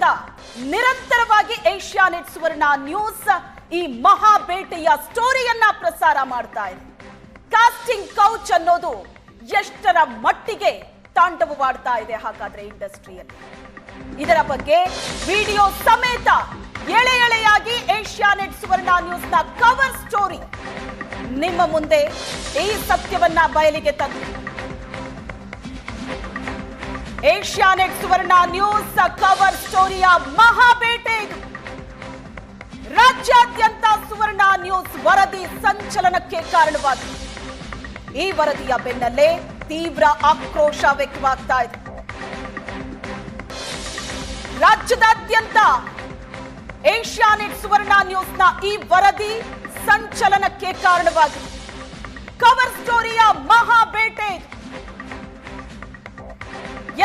ದಿನಗಳಿಂದ ನಿರಂತರವಾಗಿ ಏಷ್ಯಾನೆಟ್ ಸುವರ್ಣ ನ್ಯೂಸ್ ಈ ಮಹಾ ಬೇಟೆಯ ಸ್ಟೋರಿಯನ್ನ ಪ್ರಸಾರ ಮಾಡ್ತಾ ಇದೆ. ಕಾಸ್ಟಿಂಗ್ ಕೌಚ್ ಅನ್ನೋದು ಎಷ್ಟರ ಮಟ್ಟಿಗೆ ತಾಂಡವವಾಡ್ತಾ ಇದೆ ಹಾಗಾದ್ರೆ ಇಂಡಸ್ಟ್ರಿಯಲ್ಲಿ, ಇದರ ಬಗ್ಗೆ ವಿಡಿಯೋ ಸಮೇತ ಎಳೆ ಎಳೆಯಾಗಿ ಏಷ್ಯಾನೆಟ್ ಸುವರ್ಣ ನ್ಯೂಸ್ ನ ಕವರ್ ಸ್ಟೋರಿ ನಿಮ್ಮ ಮುಂದೆ ಈ ಸತ್ಯವನ್ನ ಬಯಲಿಗೆ ತಂದು ಏಷ್ಯಾನೆಟ್ ಸುವರ್ಣ ನ್ಯೂಸ್ ಕವರ್ ಸ್ಟೋರಿಯ ಮಹಾಬೇಟೆ ಇದು. ರಾಜ್ಯಾದ್ಯಂತ ಸುವರ್ಣ ನ್ಯೂಸ್ ವರದಿ ಸಂಚಲನಕ್ಕೆ ಕಾರಣವಾಗಿದೆ. ಈ ವರದಿಯ ಬೆನ್ನಲ್ಲೇ ತೀವ್ರ ಆಕ್ರೋಶ ವ್ಯಕ್ತವಾಗ್ತಾ ಇದೆ. ರಾಜ್ಯದಾದ್ಯಂತ ಏಷ್ಯಾನೆಟ್ ಸುವರ್ಣ ನ್ಯೂಸ್ನ ಈ ವರದಿ ಸಂಚಲನಕ್ಕೆ ಕಾರಣವಾಗಿದೆ. ಕವರ್ ಸ್ಟೋರಿಯ ಮಹಾಬೇಟೆ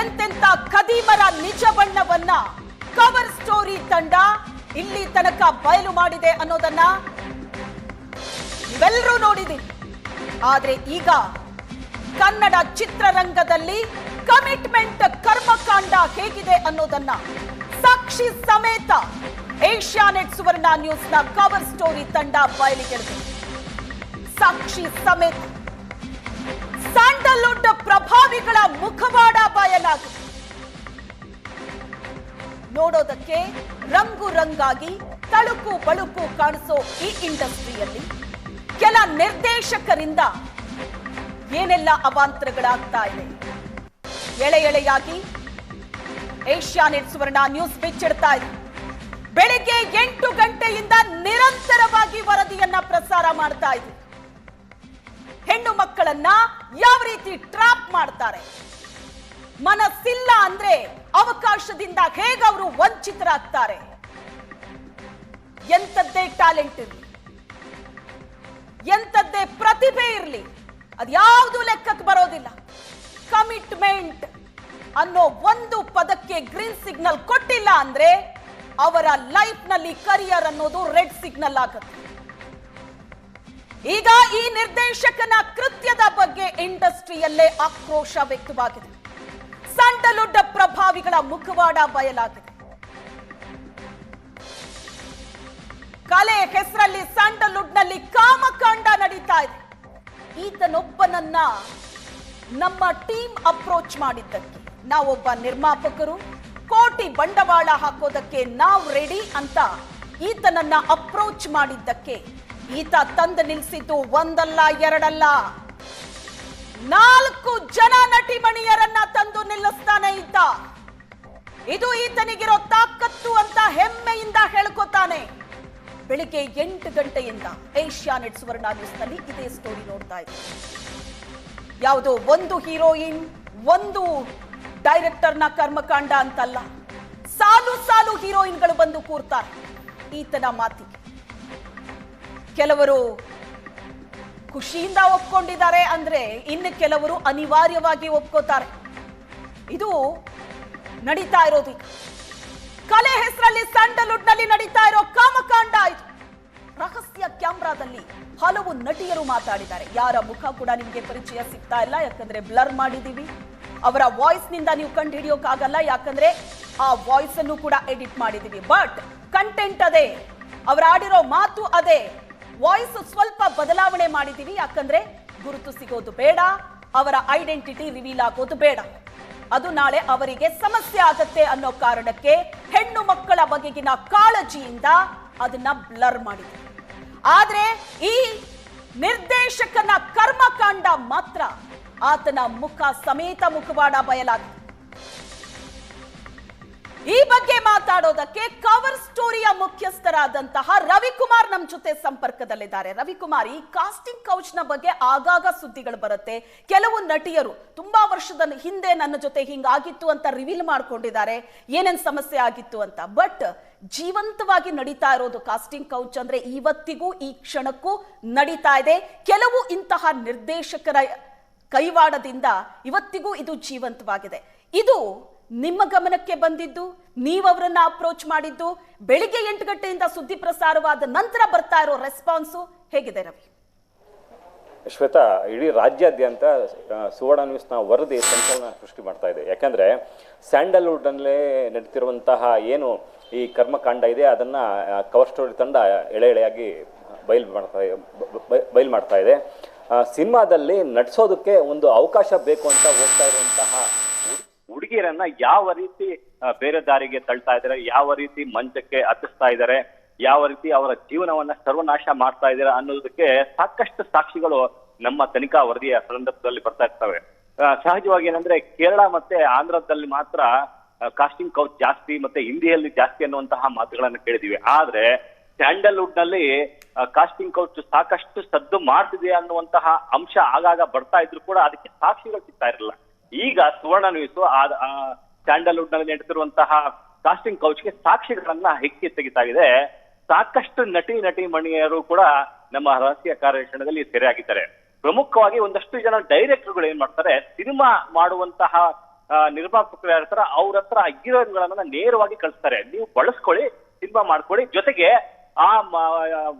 ಎಂತೆಂತ ಖದೀಮರ ನಿಜ ಬಣ್ಣವನ್ನ ಕವರ್ ಸ್ಟೋರಿ ತಂಡ ಇಲ್ಲಿ ತನಕ ಬಯಲು ಮಾಡಿದೆ ಅನ್ನೋದನ್ನ ನೀವೆಲ್ಲರೂ ನೋಡಿದ್ದೀರಿ. ಆದ್ರೆ ಈಗ ಕನ್ನಡ ಚಿತ್ರರಂಗದಲ್ಲಿ ಕಮಿಟ್ಮೆಂಟ್ ಕರ್ಮಕಾಂಡ ಹೇಗಿದೆ ಅನ್ನೋದನ್ನ ಸಾಕ್ಷಿ ಸಮೇತ ಏಷ್ಯಾನೆಟ್ ಸುವರ್ಣ ನ್ಯೂಸ್ನ ಕವರ್ ಸ್ಟೋರಿ ತಂಡ ಬಯಲಿಗೆಳೆದಿದೆ. ಸಾಕ್ಷಿ ಸಮೇತ ಸ್ಯಾಂಡಲ್ವುಡ್ ಪ್ರಭಾವಿಗಳ ಮುಖವಾಡ ಬಯಲಾಗಿದೆ. ನೋಡೋದಕ್ಕೆ ರಂಗು ರಂಗಾಗಿ ತಳುಕು ಬಳುಕು ಕಾಣಿಸೋ ಈ ಇಂಡಸ್ಟ್ರಿಯಲ್ಲಿ ಕೆಲ ನಿರ್ದೇಶಕರಿಂದ ಏನೆಲ್ಲ ಅವಾಂತರಗಳಾಗ್ತಾ ಇದೆ. ಎಳೆ ಎಳೆಯಾಗಿ ಏಷ್ಯಾನೆಟ್ ಸುವರ್ಣ ನ್ಯೂಸ್ ಬಿಚ್ಚಿಡ್ತಾ ಇದೆ. ಬೆಳಿಗ್ಗೆ 8 ಗಂಟೆಯಿಂದ ನಿರಂತರವಾಗಿ ವರದಿಯನ್ನ ಪ್ರಸಾರ ಮಾಡ್ತಾ ಇದೆ. ಹೆಣ್ಣು ಮಕ್ಕಳನ್ನ ಯಾವ ರೀತಿ ಟ್ರಾಪ್ ಮಾಡ್ತಾರೆ, ಮನಸ್ಸಿಲ್ಲ ಅಂದ್ರೆ ಅವಕಾಶದಿಂದ ಹೇಗೆ ಅವರು ವಂಚಿತರಾಗ್ತಾರೆ, ಎಂತದ್ದೇ ಟ್ಯಾಲೆಂಟ್ ಇರಲಿ, ಎಂತದ್ದೇ ಪ್ರತಿಭೆ ಇರಲಿ, ಅದ್ಯಾವುದು ಲೆಕ್ಕಕ್ಕೆ ಬರೋದಿಲ್ಲ. ಕಮಿಟ್ಮೆಂಟ್ ಅನ್ನೋ ಒಂದು ಪದಕ್ಕೆ ಗ್ರೀನ್ ಸಿಗ್ನಲ್ ಕೊಟ್ಟಿಲ್ಲ ಅಂದ್ರೆ ಅವರ ಲೈಫ್ ನಲ್ಲಿ ಕರಿಯರ್ ಅನ್ನೋದು ರೆಡ್ ಸಿಗ್ನಲ್ ಆಗುತ್ತೆ. ಈಗ ಈ ನಿರ್ದೇಶಕನ ಕೃತ್ಯದ ಬಗ್ಗೆ ಇಂಡಸ್ಟ್ರಿಯಲ್ಲೇ ಆಕ್ರೋಶ ವ್ಯಕ್ತವಾಗಿದೆ. ಸ್ಯಾಂಡಲ್ವುಡ್ ಪ್ರಭಾವಿಗಳ ಮುಖವಾಡ ಬಯಲಾಗಿದೆ. ಕಲೆ ಹೆಸರಲ್ಲಿ ಸ್ಯಾಂಡಲ್ವುಡ್ ನಲ್ಲಿ ಕಾಮಕಾಂಡ ನಡೀತಾ ಇದೆ. ಈತನೊಬ್ಬನನ್ನ ನಮ್ಮ ಟೀಮ್ ಅಪ್ರೋಚ್ ಮಾಡಿದ್ದಕ್ಕೆ, ನಾವೊಬ್ಬ ನಿರ್ಮಾಪಕರು, ಕೋಟಿ ಬಂಡವಾಳ ಹಾಕೋದಕ್ಕೆ ನಾವು ರೆಡಿ ಅಂತ ಈತನನ್ನ ಅಪ್ರೋಚ್ ಮಾಡಿದ್ದಕ್ಕೆ ಈತ ತಂದು ನಿಲ್ಲಿಸಿದ್ದು ಒಂದಲ್ಲ ಎರಡಲ್ಲ 4 ಜನ ನಟಿಮಣಿಯರನ್ನ ತಂದು ನಿಲ್ಲಿಸ್ತಾನೆ ಈತ. ಇದು ಈತನಿಗಿರೋ ತಾಕತ್ತು ಅಂತ ಹೆಮ್ಮೆಯಿಂದ ಹೇಳ್ಕೊತಾನೆ. ಬೆಳಿಗ್ಗೆ 8 ಗಂಟೆಯಿಂದ ಏಷ್ಯಾನೆಟ್ ಸುವರ್ಣ ನ್ಯೂಸ್ ನಲ್ಲಿ ಇದೇ ಸ್ಟೋರಿ ನೋಡ್ತಾ ಇದೆ. ಯಾವುದೋ ಒಂದು ಹೀರೋಯಿನ್, ಒಂದು ಡೈರೆಕ್ಟರ್ನ ಕರ್ಮಕಾಂಡ ಅಂತಲ್ಲ, ಸಾಲು ಸಾಲು ಹೀರೋಯಿನ್ಗಳು ಬಂದು ಕೂರ್ತಾರೆ ಈತನ ಮಾತಿಗೆ. ಕೆಲವರು ಖುಷಿಯಿಂದ ಒಪ್ಕೊಂಡಿದ್ದಾರೆ ಅಂದ್ರೆ ಇನ್ನು ಕೆಲವರು ಅನಿವಾರ್ಯವಾಗಿ ಒಪ್ಕೋತಾರೆ. ಇದು ನಡೀತಾ ಇರೋದು. ಕಲೆ ಹೆಸರಲ್ಲಿ ಸ್ಯಾಂಡಲ್ವುಡ್ ನಲ್ಲಿ ನಡೀತಾ ಇರೋ ಕಾಮಕಾಂಡ ಇದು. ರಹಸ್ಯ ಕ್ಯಾಮ್ರಾದಲ್ಲಿ ಹಲವು ನಟಿಯರು ಮಾತಾಡಿದ್ದಾರೆ. ಯಾರ ಮುಖ ಕೂಡ ನಿಮಗೆ ಪರಿಚಯ ಸಿಗ್ತಾ ಇಲ್ಲ, ಯಾಕಂದ್ರೆ ಬ್ಲರ್ ಮಾಡಿದೀವಿ. ಅವರ ವಾಯ್ಸ್ ನಿಂದ ನೀವು ಕಂಡು ಹಿಡಿಯೋಕ್ಕಾಗಲ್ಲ, ಯಾಕಂದ್ರೆ ಆ ವಾಯ್ಸ್ ಅನ್ನು ಕೂಡ ಎಡಿಟ್ ಮಾಡಿದೀವಿ. ಬಟ್ ಕಂಟೆಂಟ್ ಅದೇ, ಅವರ ಆಡಿರೋ ಮಾತು ಅದೇ. ವಾಯ್ಸ್ ಸ್ವಲ್ಪ ಬದಲಾವಣೆ ಮಾಡಿದೀವಿ, ಯಾಕಂದ್ರೆ ಗುರುತು ಸಿಗೋದು ಬೇಡ, ಅವರ ಐಡೆಂಟಿಟಿ ರಿವೀಲ್ ಆಗೋದು ಬೇಡ, ಅದು ನಾಳೆ ಅವರಿಗೆ ಸಮಸ್ಯೆ ಆಗತ್ತೆ ಅನ್ನೋ ಕಾರಣಕ್ಕೆ ಹೆಣ್ಣು ಮಕ್ಕಳ ಬಗೆಗಿನ ಕಾಳಜಿಯಿಂದ ಅದನ್ನ ಬ್ಲರ್ ಮಾಡಿದ್ವಿ. ಆದ್ರೆ ಈ ನಿರ್ದೇಶಕನ ಕರ್ಮಕಾಂಡ ಮಾತ್ರ ಆತನ ಮುಖ ಸಮೇತ ಮುಖವಾಡ ಬಯಲಾಗಿದೆ. ಈ ಬಗ್ಗೆ ಮಾತಾಡೋದಕ್ಕೆ ಕವರ್ ಸ್ಟೋರಿಯ ಮುಖ್ಯಸ್ಥರಾದಂತಹ ರವಿಕುಮಾರ್ ನಮ್ಮ ಜೊತೆ ಸಂಪರ್ಕದಲ್ಲಿದ್ದಾರೆ. ರವಿಕುಮಾರ್, ಈ ಕಾಸ್ಟಿಂಗ್ ಕೌಚ್ ನ ಬಗ್ಗೆ ಆಗಾಗ ಸುದ್ದಿಗಳು ಬರುತ್ತೆ. ಕೆಲವು ನಟಿಯರು ತುಂಬಾ ವರ್ಷದ ಹಿಂದೆ ನನ್ನ ಜೊತೆ ಹಿಂಗಾಗಿತ್ತು ಅಂತ ರಿವೀಲ್ ಮಾಡ್ಕೊಂಡಿದ್ದಾರೆ, ಏನೇನ್ ಸಮಸ್ಯೆ ಆಗಿತ್ತು ಅಂತ. ಬಟ್ ಜೀವಂತವಾಗಿ ನಡೀತಾ ಇರೋದು ಕಾಸ್ಟಿಂಗ್ ಕೌಚ್ ಅಂದ್ರೆ ಇವತ್ತಿಗೂ ಈ ಕ್ಷಣಕ್ಕೂ ನಡೀತಾ ಇದೆ. ಕೆಲವು ಇಂತಹ ನಿರ್ದೇಶಕರ ಕೈವಾಡದಿಂದ ಇವತ್ತಿಗೂ ಇದು ಜೀವಂತವಾಗಿದೆ. ಇದು ನಿಮ್ಮ ಗಮನಕ್ಕೆ ಬಂದಿದ್ದು, ನೀವು ಅವರನ್ನ ಅಪ್ರೋಚ್ ಮಾಡಿದ್ದು, ಬೆಳಿಗ್ಗೆ 8 ಗಂಟೆಯಿಂದ ಸುದ್ದಿ ಪ್ರಸಾರವಾದ ನಂತರ ಬರ್ತಾ ಇರೋ ರೆಸ್ಪಾನ್ಸು ಹೇಗಿದೆ ರವಿ? ಶ್ವೇತಾ, ಇಡೀ ರಾಜ್ಯಾದ್ಯಂತ ಸುವರ್ಣ ನ್ಯೂಸ್ನ ವರದಿ ಸಂಚಲನ ಸೃಷ್ಟಿ ಮಾಡ್ತಾ ಇದೆ. ಯಾಕಂದರೆ ಸ್ಯಾಂಡಲ್ವುಡ್ನಲ್ಲೇ ನಡೀತಿರುವಂತಹ ಏನು ಈ ಕರ್ಮಕಾಂಡ ಇದೆ ಅದನ್ನು ಕವರ್ ಸ್ಟೋರಿ ತಂಡ ಎಳೆಯಾಗಿ ಬಯಲು ಮಾಡ್ತಾ ಇದೆ. ಸಿನಿಮಾದಲ್ಲಿ ನಟಿಸೋದಕ್ಕೆ ಒಂದು ಅವಕಾಶ ಬೇಕು ಅಂತ ಹೋಗ್ತಾ ಇರುವಂತಹ ಹುಡುಗಿಯರನ್ನ ಯಾವ ರೀತಿ ಬೇರೆ ದಾರಿಗೆ ತಳ್ತಾ ಇದ್ದಾರೆ, ಯಾವ ರೀತಿ ಮಂಚಕ್ಕೆ ಹತ್ತಿಸ್ತಾ ಇದ್ದಾರೆ, ಯಾವ ರೀತಿ ಅವರ ಜೀವನವನ್ನ ಸರ್ವನಾಶ ಮಾಡ್ತಾ ಇದ್ದಾರೆ ಅನ್ನೋದಕ್ಕೆ ಸಾಕಷ್ಟು ಸಾಕ್ಷಿಗಳು ನಮ್ಮ ತನಿಖಾ ವರದಿಯ ಸಂದರ್ಭದಲ್ಲಿ ಬರ್ತಾ ಇರ್ತವೆ. ಸಹಜವಾಗಿ ಏನಂದ್ರೆ ಕೇರಳ ಮತ್ತೆ ಆಂಧ್ರದಲ್ಲಿ ಮಾತ್ರ ಕಾಸ್ಟಿಂಗ್ ಕೌಚ್ ಜಾಸ್ತಿ ಮತ್ತೆ ಹಿಂದಿಯಲ್ಲಿ ಜಾಸ್ತಿ ಅನ್ನುವಂತಹ ಮಾತುಗಳನ್ನ ಕೇಳಿದೀವಿ. ಆದ್ರೆ ಸ್ಯಾಂಡಲ್ವುಡ್ ನಲ್ಲಿ ಕಾಸ್ಟಿಂಗ್ ಕೌಚ್ ಸಾಕಷ್ಟು ಸದ್ದು ಮಾಡ್ತಿದೆ ಅನ್ನುವಂತಹ ಅಂಶ ಆಗಾಗ ಬರ್ತಾ ಇದ್ರು ಕೂಡ ಅದಕ್ಕೆ ಸಾಕ್ಷಿಗಳು ಸಿಗ್ತಾ ಇರಲಿಲ್ಲ. ಈಗ ಸುವರ್ಣ ನ್ಯೂಸ್ ಸ್ಯಾಂಡಲ್ವುಡ್ ನಲ್ಲಿ ನಡೆಸಿರುವಂತಹ ಕಾಸ್ಟಿಂಗ್ ಕೌಚ್ಗೆ ಸಾಕ್ಷಿಗಳನ್ನ ಹೆಕ್ಕಿ ತೆಗಿತಾ ಇದೆ. ಸಾಕಷ್ಟು ನಟಿ ಮಣಿಯರು ಕೂಡ ನಮ್ಮ ರಹಸ್ಯ ಕಾರ್ಯಾಚರಣೆಯಲ್ಲಿ ಸೆರೆಯಾಗಿದ್ದಾರೆ. ಪ್ರಮುಖವಾಗಿ ಒಂದಷ್ಟು ಜನ ಡೈರೆಕ್ಟರ್ಗಳು ಏನ್ ಮಾಡ್ತಾರೆ, ಸಿನಿಮಾ ಮಾಡುವಂತಹ ನಿರ್ಮಾಪಕರು ಯಾರಿರ್ತಾರ ಅವ್ರ ಹತ್ರ ಹೀರೋಯಿನ್ಗಳನ್ನ ನೇರವಾಗಿ ಕಳಿಸ್ತಾರೆ, ನೀವು ಬಳಸ್ಕೊಳ್ಳಿ, ಸಿನಿಮಾ ಮಾಡ್ಕೊಳ್ಳಿ, ಜೊತೆಗೆ ಆ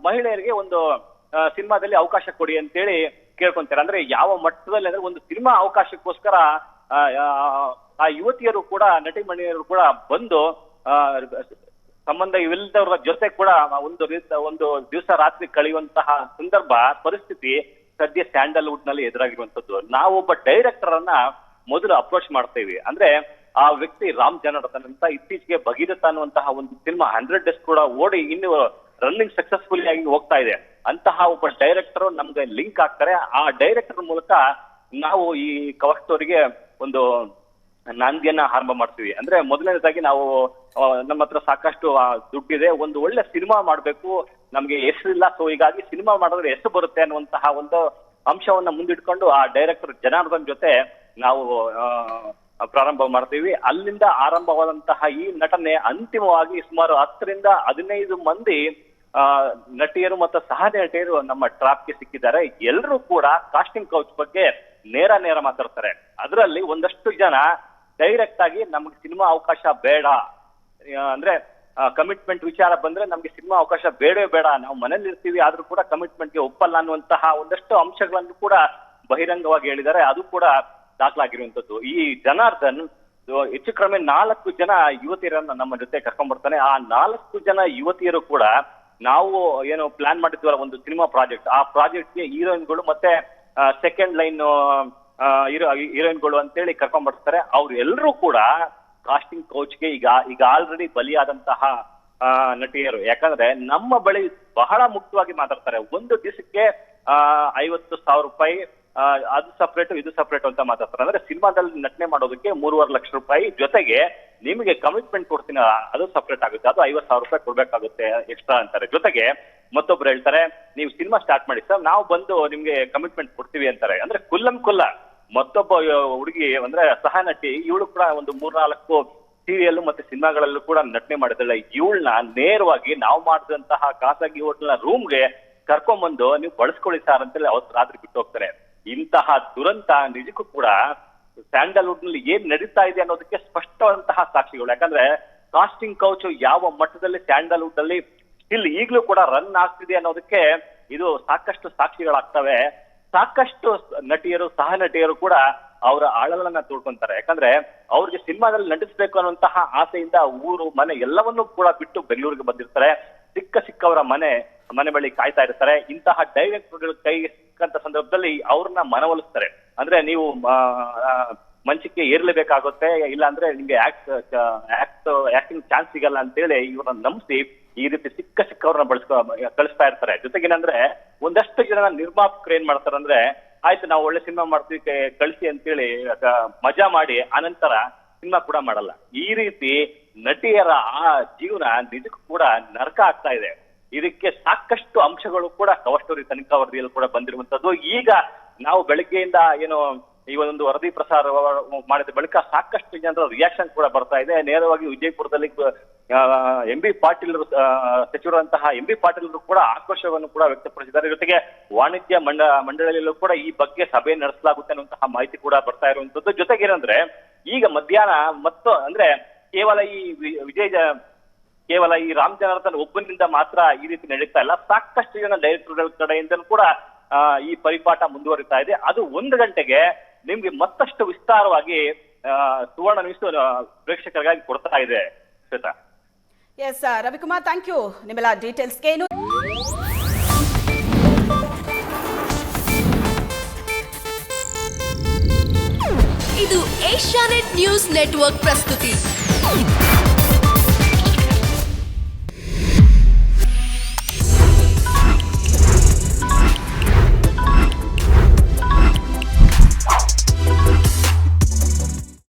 ಮಹಿಳೆಯರಿಗೆ ಒಂದು ಸಿನಿಮಾದಲ್ಲಿ ಅವಕಾಶ ಕೊಡಿ ಅಂತೇಳಿ ಕೇಳ್ಕೊಂತಾರೆ. ಅಂದ್ರೆ ಯಾವ ಮಟ್ಟದಲ್ಲಿ ಅಂದ್ರೆ ಒಂದು ಸಿನಿಮಾ ಅವಕಾಶಕ್ಕೋಸ್ಕರ ಆ ಯುವತಿಯರು ಕೂಡ ನಟಿ ಮಣಿಯರು ಕೂಡ ಬಂದು ಸಂಬಂಧ ಇಲ್ಲದವರ ಜೊತೆ ಕೂಡ ಒಂದು ದಿವಸ ರಾತ್ರಿ ಕಳೆಯುವಂತಹ ಸಂದರ್ಭ ಪರಿಸ್ಥಿತಿ ಸದ್ಯ ಸ್ಯಾಂಡಲ್ವುಡ್ ನಲ್ಲಿ ಎದುರಾಗಿರುವಂತದ್ದು. ನಾವೊಬ್ಬ ಡೈರೆಕ್ಟರ್ ಅನ್ನ ಮೊದಲು ಅಪ್ರೋಚ್ ಮಾಡ್ತೇವೆ. ಅಂದ್ರೆ ಆ ವ್ಯಕ್ತಿ ರಾಮ್ ಜನಾರ್ದನ್ ಅಂತ ಇತ್ತೀಚೆಗೆ ಭಗೀರಥ ಅನ್ನುವಂತಹ ಒಂದು ಸಿನಿಮಾ 100 ಡೇಸ್ ಕೂಡ ಓಡಿ ಇನ್ನು ರನ್ನಿಂಗ್ ಸಕ್ಸಸ್ಫುಲ್ ಆಗಿ ಹೋಗ್ತಾ ಇದೆ. ಅಂತಹ ಒಬ್ಬ ಡೈರೆಕ್ಟರ್ ನಮ್ಗೆ ಲಿಂಕ್ ಆಗ್ತಾರೆ. ಆ ಡೈರೆಕ್ಟರ್ ಮೂಲಕ ನಾವು ಈ ಕವರ್ ಸ್ಟೋರಿಗೆ ಒಂದು ನಾಂದಿಯನ್ನ ಆರಂಭ ಮಾಡ್ತೀವಿ. ಅಂದ್ರೆ ಮೊದಲನೇದಾಗಿ ನಾವು ನಮ್ಮ ಹತ್ರ ಸಾಕಷ್ಟು ದುಡ್ಡಿದೆ, ಒಂದು ಒಳ್ಳೆ ಸಿನಿಮಾ ಮಾಡ್ಬೇಕು, ನಮ್ಗೆ ಹೆಸರಿಲ್ಲ, ಸೊ ಹೀಗಾಗಿ ಸಿನಿಮಾ ಮಾಡಿದ್ರೆ ಹೆಸರು ಬರುತ್ತೆ ಅನ್ನುವಂತಹ ಒಂದು ಅಂಶವನ್ನ ಮುಂದಿಟ್ಕೊಂಡು ಆ ಡೈರೆಕ್ಟರ್ ಜನಾರ್ದನ್ ಜೊತೆ ನಾವು ಪ್ರಾರಂಭ ಮಾಡ್ತೀವಿ. ಅಲ್ಲಿಂದ ಆರಂಭವಾದಂತಹ ಈ ನಟನೆ ಅಂತಿಮವಾಗಿ ಸುಮಾರು 10 ರಿಂದ 15 ಮಂದಿ ನಟಿಯರು ಮತ್ತು ಸಹ ನಟಿಯರು ನಮ್ಮ ಟ್ರಾಪ್ಗೆ ಸಿಕ್ಕಿದ್ದಾರೆ. ಎಲ್ಲರೂ ಕೂಡ ಕಾಸ್ಟಿಂಗ್ ಕೌಚ್ ಬಗ್ಗೆ ನೇರ ಮಾತಾಡ್ತಾರೆ. ಅದರಲ್ಲಿ ಒಂದಷ್ಟು ಜನ ಡೈರೆಕ್ಟ್ ಆಗಿ ನಮ್ಗೆ ಸಿನಿಮಾ ಅವಕಾಶ ಬೇಡ, ಅಂದ್ರೆ ಕಮಿಟ್ಮೆಂಟ್ ವಿಚಾರ ಬಂದ್ರೆ ನಮ್ಗೆ ಸಿನಿಮಾ ಅವಕಾಶ ಬೇಡವೇ ಬೇಡ, ನಾವು ಮನೇಲಿ ಇರ್ತೀವಿ ಆದ್ರೂ ಕೂಡ ಕಮಿಟ್ಮೆಂಟ್ಗೆ ಒಪ್ಪಲ್ಲ ಅನ್ನುವಂತಹ ಒಂದಷ್ಟು ಅಂಶಗಳನ್ನು ಕೂಡ ಬಹಿರಂಗವಾಗಿ ಹೇಳಿದ್ದಾರೆ. ಅದು ಕೂಡ ದಾಖಲಾಗಿರುವಂತದ್ದು. ಈ ಜನಾರ್ದನ್ ಹೆಚ್ಚು ಕಡಿಮೆ 4 ಜನ ಯುವತಿಯರನ್ನ ನಮ್ಮ ಜೊತೆ ಕರ್ಕೊಂಡ್ ಬರ್ತಾನೆ. ಆ 4 ಜನ ಯುವತಿಯರು ಕೂಡ ನಾವು ಏನು ಪ್ಲಾನ್ ಮಾಡಿದ್ವಲ್ಲ ಒಂದು ಸಿನಿಮಾ ಪ್ರಾಜೆಕ್ಟ್, ಆ ಪ್ರಾಜೆಕ್ಟ್ಗೆ ಹೀರೋಯಿನ್ಗಳು ಮತ್ತೆ ಸೆಕೆಂಡ್ ಲೈನ್ ಹೀರೋಯಿನ್ಗಳು ಅಂತೇಳಿ ಕರ್ಕೊಂಡ್ ಬರ್ತಾರೆ. ಅವ್ರು ಎಲ್ಲರೂ ಕೂಡ ಕಾಸ್ಟಿಂಗ್ ಕೌಚ್ಗೆ ಈಗ ಆಲ್ರೆಡಿ ಬಲಿಯಾದಂತಹ ನಟಿಯರು. ಯಾಕಂದ್ರೆ ನಮ್ಮ ಬಳಿ ಬಹಳ ಮುಖ್ಯವಾಗಿ ಮಾತಾಡ್ತಾರೆ. ಒಂದು ದಿವಸಕ್ಕೆ 50,000 ರೂಪಾಯಿ, ಅದು ಸಪ್ರೇಟ್ ಇದು ಸಪ್ರೇಟ್ ಅಂತ ಮಾತಾಡ್ತಾರೆ. ಅಂದ್ರೆ ಸಿನಿಮಾದಲ್ಲಿ ನಟನೆ ಮಾಡೋದಕ್ಕೆ 3.5 ಲಕ್ಷ ರೂಪಾಯಿ, ಜೊತೆಗೆ ನಿಮಗೆ ಕಮಿಟ್ಮೆಂಟ್ ಕೊಡ್ತೀನಿ ಅದು ಸಪ್ರೇಟ್ ಆಗುತ್ತೆ, ಅದು 50,000 ರೂಪಾಯಿ ಕೊಡ್ಬೇಕಾಗುತ್ತೆ ಎಕ್ಸ್ಟ್ರಾ ಅಂತಾರೆ. ಜೊತೆಗೆ ಮತ್ತೊಬ್ರು ಹೇಳ್ತಾರೆ, ನೀವು ಸಿನಿಮಾ ಸ್ಟಾರ್ಟ್ ಮಾಡಿ ಸರ್, ನಾವು ಬಂದು ನಿಮ್ಗೆ ಕಮಿಟ್ಮೆಂಟ್ ಕೊಡ್ತೀವಿ ಅಂತಾರೆ. ಅಂದ್ರೆ ಕುಲ್ಲ ಮತ್ತೊಬ್ಬ ಹುಡುಗಿ ಅಂದ್ರೆ ಸಹ ನಟಿ, ಇವಳು ಕೂಡ ಒಂದು 3-4 ಸೀರಿಯಲ್ ಮತ್ತೆ ಸಿನಿಮಾಗಳಲ್ಲೂ ಕೂಡ ನಟನೆ ಮಾಡಿದಾಳೆ. ಇವಳನ್ನ ನೇರವಾಗಿ ನಾವು ಮಾಡಿದಂತಹ ಖಾಸಗಿ ಹೋಟೆಲ್ನ ರೂಮ್ಗೆ ಕರ್ಕೊಂಡ್ಬಂದು ನೀವು ಬಳಸ್ಕೊಳ್ಳಿ ಸಾರ್ ಅಂತೇಳಿ ಅವತ್ತು ರಾತ್ರಿ ಬಿಟ್ಟು ಹೋಗ್ತಾರೆ. ಇಂತಹ ದುರಂತ ನಿಜಕ್ಕೂ ಕೂಡ ಸ್ಯಾಂಡಲ್ವುಡ್ ನಲ್ಲಿ ಏನ್ ನಡೀತಾ ಇದೆ ಅನ್ನೋದಕ್ಕೆ ಸ್ಪಷ್ಟವಾದಂತಹ ಸಾಕ್ಷಿಗಳು. ಯಾಕಂದ್ರೆ ಕಾಸ್ಟಿಂಗ್ ಕೌಚ್ ಯಾವ ಮಟ್ಟದಲ್ಲಿ ಸ್ಯಾಂಡಲ್ವುಡ್ ಅಲ್ಲಿ ಸ್ಟಿಲ್ ಈಗಲೂ ಕೂಡ ರನ್ ಆಗ್ತಿದೆ ಅನ್ನೋದಕ್ಕೆ ಇದು ಸಾಕಷ್ಟು ಸಾಕ್ಷಿಗಳಾಗ್ತವೆ. ಸಾಕಷ್ಟು ನಟಿಯರು ಸಹ ನಟಿಯರು ಕೂಡ ಅವರ ಆಳಗಳನ್ನ ತೋಡ್ಕೊಂತಾರೆ. ಯಾಕಂದ್ರೆ ಅವ್ರಿಗೆ ಸಿನಿಮಾದಲ್ಲಿ ನಟಿಸ್ಬೇಕು ಅನ್ನುವಂತಹ ಆಸೆಯಿಂದ ಊರು ಮನೆ ಎಲ್ಲವನ್ನೂ ಕೂಡ ಬಿಟ್ಟು ಬೆಂಗಳೂರಿಗೆ ಬಂದಿರ್ತಾರೆ. ಸಿಕ್ಕವರ ಮನೆ ಬಳಿ ಕಾಯ್ತಾ ಇರ್ತಾರೆ. ಇಂತಹ ಡೈರೆಕ್ಟರ್ಗಳು ಕೈ ಸಿಕ್ಕಂತ ಸಂದರ್ಭದಲ್ಲಿ ಅವ್ರನ್ನ ಮನವೊಲಿಸ್ತಾರೆ. ಅಂದ್ರೆ ನೀವು ಮಂಚಕ್ಕೆ ಏರ್ಲೇಬೇಕಾಗುತ್ತೆ, ಇಲ್ಲ ಅಂದ್ರೆ ನಿಮ್ಗೆ ಆಕ್ಟಿಂಗ್ ಚಾನ್ಸ್ ಸಿಗಲ್ಲ ಅಂತೇಳಿ ಇವ್ರನ್ನ ನಂಬಿಸಿ ಈ ರೀತಿ ಸಿಕ್ಕವ್ರನ್ನ ಕಳಿಸ್ತಾ ಇರ್ತಾರೆ. ಜೊತೆಗೇನಂದ್ರೆ ಒಂದಷ್ಟು ಜನ ನಿರ್ಮಾಪಕರು ಏನ್ ಮಾಡ್ತಾರೆ ಅಂದ್ರೆ, ಆಯ್ತು ನಾವು ಒಳ್ಳೆ ಸಿನಿಮಾ ಮಾಡ್ತೀವಿ ಕಳಿಸಿ ಅಂತೇಳಿ ಮಜಾ ಮಾಡಿ ಅನಂತರ ಸಿನಿಮಾ ಕೂಡ ಮಾಡಲ್ಲ. ಈ ರೀತಿ ನಟಿಯರ ಆ ಜೀವನ ನಿಜಕ್ಕೂ ಕೂಡ ನರಕ ಆಗ್ತಾ ಇದೆ. ಇದಕ್ಕೆ ಸಾಕಷ್ಟು ಅಂಶಗಳು ಕೂಡ ಕವರ್ ಸ್ಟೋರಿ ತನಿಖಾ ವರದಿಯಲ್ಲಿ ಕೂಡ ಬಂದಿರುವಂತದ್ದು. ಈಗ ನಾವು ಬೆಳಗ್ಗೆಯಿಂದ ಏನು ಈ ಒಂದು ವರದಿ ಪ್ರಸಾರ ಮಾಡಿದ ಬಳಿಕ ಸಾಕಷ್ಟು ಜನರ ರಿಯಾಕ್ಷನ್ ಕೂಡ ಬರ್ತಾ ಇದೆ. ನೇರವಾಗಿ ವಿಜಯಪುರದಲ್ಲಿ ಎಂ ಬಿ ಪಾಟೀಲ್ ಸಚಿವರಂತಹ ಎಂ ಬಿ ಪಾಟೀಲ್ ಕೂಡ ಆಕ್ರೋಶವನ್ನು ಕೂಡ ವ್ಯಕ್ತಪಡಿಸಿದ್ದಾರೆ. ಜೊತೆಗೆ ವಾಣಿಜ್ಯ ಮಂಡಳಿಯಲ್ಲೂ ಕೂಡ ಈ ಬಗ್ಗೆ ಸಭೆ ನಡೆಸಲಾಗುತ್ತೆ ಅನ್ನುವಂತಹ ಮಾಹಿತಿ ಕೂಡ ಬರ್ತಾ ಇರುವಂತದ್ದು. ಜೊತೆಗೆ ಏನಂದ್ರೆ ಈಗ ಮಧ್ಯಾಹ್ನ ಅಂದ್ರೆ ಕೇವಲ ಈ ರಾಮ್ ಜನಾರ್ದನ್ ಒಬ್ಬನಿಂದ ಮಾತ್ರ ಈ ರೀತಿ ನಡೀತಾ ಇಲ್ಲ. ಸಾಕಷ್ಟು ಜನ ಡೈರೆಕ್ಟರ್ಗಳ ಕಡೆಯಿಂದ ಕೂಡ ಈ ಪರಿಪಾಠ ಮುಂದುವರಿತಾ ಇದೆ. ಅದು 1 ಗಂಟೆಗೆ ನಿಮ್ಗೆ ಮತ್ತಷ್ಟು ವಿಸ್ತಾರವಾಗಿ ಸುವರ್ಣ ನ್ಯೂಸ್ ಪ್ರೇಕ್ಷಕರಿಗಾಗಿ ಕೊಡ್ತಾ ಇದೆ Shweta. S Ravikumar, thank you ನಿಮ್ಮೆಲ್ಲ ಡೀಟೇಲ್ಸ್ಗೆ. ಇದು ಏಷ್ಯಾನೆಟ್ ನ್ಯೂಸ್ ನೆಟ್ವರ್ಕ್ ಪ್ರಸ್ತುತಿ.